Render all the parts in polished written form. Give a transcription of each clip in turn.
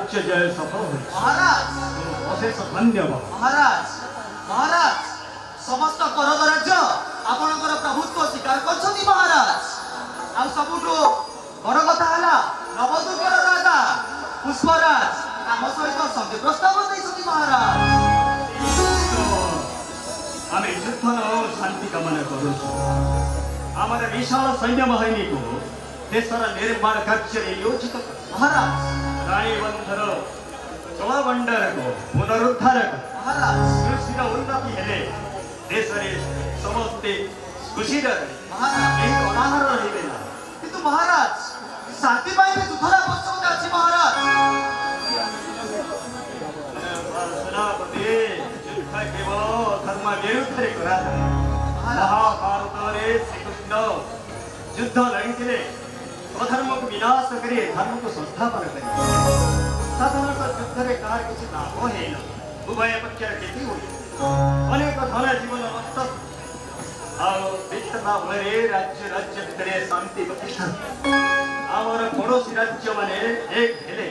राज्य जय सफल हो महाराज अशेष धन्यवाद महाराज महाराज समस्त करद राज्य आपणकर प्रभुत्व स्वीकार करछथि महाराज आ सबुठु बड़ कथा हला नवदुर्गर राजा पुष्पराज आम सहित संधि प्रस्ताव दैछथि महाराज आमे युद्ध न शांति कामना करूछु आमर विशाल सैन्य बाहिनी को देशर निर्माण कार्य नियोजित महाराज रानी बंधर जलभंडार को पुनरुद्धार महाराज कृषि उन्नति हेले देश रे समस्ते खुशी रहे महाराज एक अनाहार रहिबे ना किंतु महाराज शांति पाई में युद्धर आवश्यकता अछि महाराज सेनापति युद्ध केवल धर्म विरुद्ध रे करा महाभारत रे श्रीकृष्ण युद्ध लड़िथिले अधर्म को विनाश करे धर्म को संस्थापन करे साधारण युद्ध रे कार किछि लाभ हेन उभय पक्ष क्षति होई अनेक धन जीवन नष्ट और वित्तता भरे राज्य राज्य भितरे शांति प्रतिष्ठा आमर पड़ोसी राज्य माने एक हेले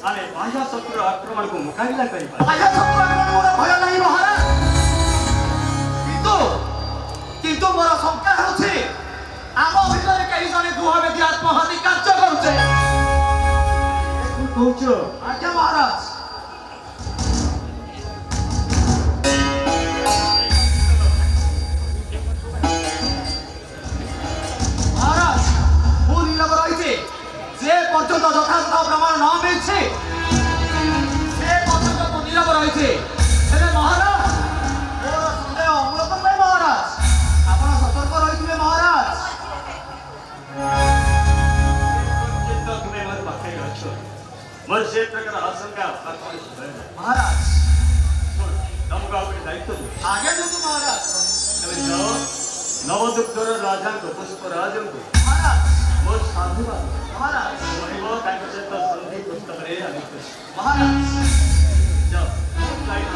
आमे बाह्य शत्रु आक्रमण को मुकाबला करि पाए बाह्य शत्रु आक्रमण मोर भय नाही महाराज किंतु किंतु मोर शंका होछि आम भितरे कई जने दुहबेदी आत्महत्या कार्य करूचे कहूचो आज्ञा महाराज महाराज मु नीरव रहिছে जे पर्यंत যথাযথ প্রমাণ ন মিলছে সে পর্যন্ত মু নীরব রহিছে হেলে মহারাজ মোর সন্দেহ অমূলক নয় মহারাজ আপন সতর্ক রহিবে মহারাজ तुम्हें मत पाखे अच्छो मर से प्रकार आशंका महाराज तुमको अपने दायित्व दो आगे जो महाराज तमे जाओ नवदुर्गर राजा को पुष्पराज को महाराज मोर साधुवाद महाराज महिमा तांक सहित संधि पुस्तक रे आनित महाराज जाओ फ्लाइट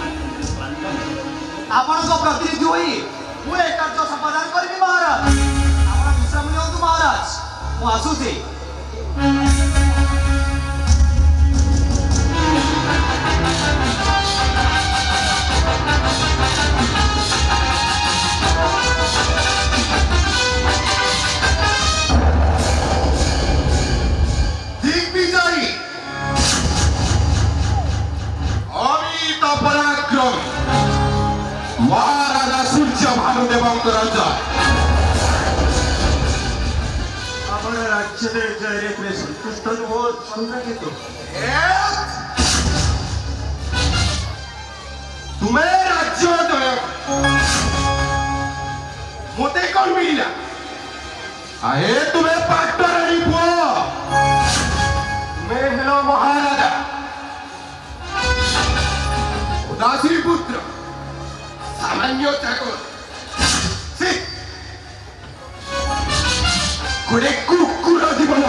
आपण को प्रतिनिधि होई मु ए कार्य संपादन करबी महाराज आपण विश्राम नियंतु महाराज मु आसुची दिग्विजयी अमित पराक्रम महाराजा सूर्य भानुदेवंकर जय अपने राज्य रे जय रे प्रे संतुष्ट हो संरक्षित तुम्हें राज्य जय मोते कौन मिला आहे तुम्हें पाटरानी पुओ तुम्हें हेलो महाराजा उदासी पुत्र सामान्य चाकर सी गोटे कुकुर जीवन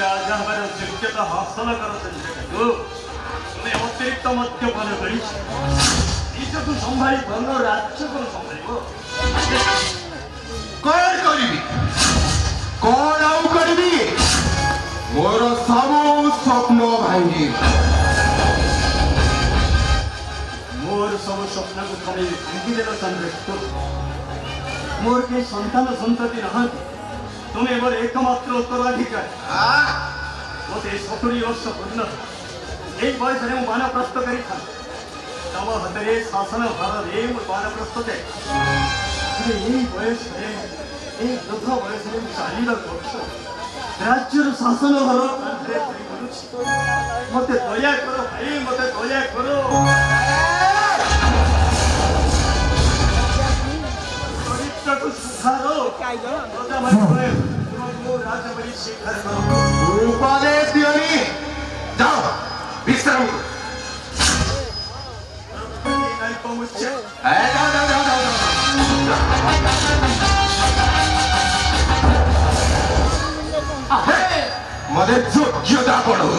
राजा हमारे योग्यता हासिल करते तुम्हें अतिरिक्त मद्यपान करी ନିଜକୁ ସମ୍ଭାଳି ଭଲ ରାଜ୍ୟକୁ ସମ୍ଭାଳିବ कौन करी कौन आउ करी मोर सब स्वप्न भांगी मोर सब स्वप्न को थोड़े भांगिदेल संरक्षित मोर के संतान संतति नहांती तुम्हें मोर एकमात्र उत्तराधिकारी मते 70 वर्ष पूर्ण एक बयस रे वानप्रस्थ करी था तब हतरे शासन भार रे वानप्रस्थ थे ये बयस रे एक वृद्ध बयस रे 40 वर्ष राज्य शासन भार मते दया करो भाई मते दया करो चरित्र को सुधारो राजा भाई तुमको राजबली शिखर करो उपदेश दियोनी जाओ विश्राम करो मते योग्यता कौन हो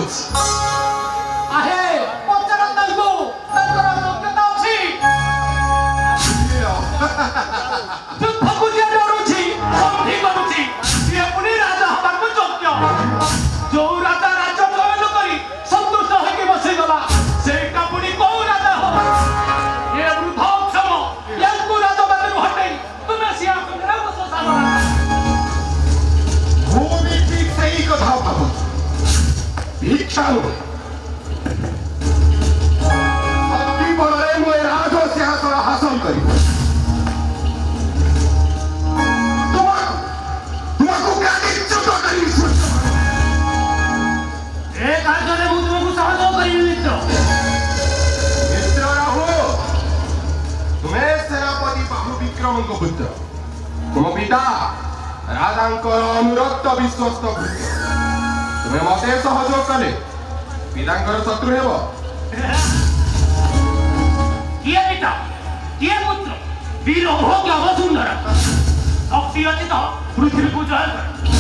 आहे पचरंदन को तंत्र योग्यता अछि युद्ध को जे डरुछि संधि करूछि से पुनी राजा हबाक ଇଚ୍ଛା ନୁହେଁ। ଶକ୍ତି ବଳରେ ମୁଁ ଏ ରାଜ ସିଂହାସନ ହାସଲ କରିବି। ତୁମକୁ ଗାଦିଚ୍ୟୁତ କରିବି। ଏ କାର୍ଯ୍ୟରେ ମୁଁ ତୁମକୁ ସହଯୋଗ କରିବି ମିତ୍ର। ମିତ୍ର ରାହୁ, ତୁମେ ସେନାପତି ବାହୁ ବିକ୍ରମଙ୍କ ପୁତ୍ର। ତୁମ ପିତା ରାଜାଙ୍କର ଅନୁରକ୍ତ ବିଶ୍ୱସ୍ତ ପୁତ୍ର। ତୁମେ ମତେ ସହଯୋଗ କଲେ ପିତାଙ୍କର ଶତ୍ରୁ ହେବ। କିଏ ପିତା କିଏ ପୁତ୍ର ବୀର ଭୋଗ୍ୟ ବସୁନ୍ଧରା ଶକ୍ତି ଅଛି ତ ପୃଥିବୀକୁ ଜୟ କର।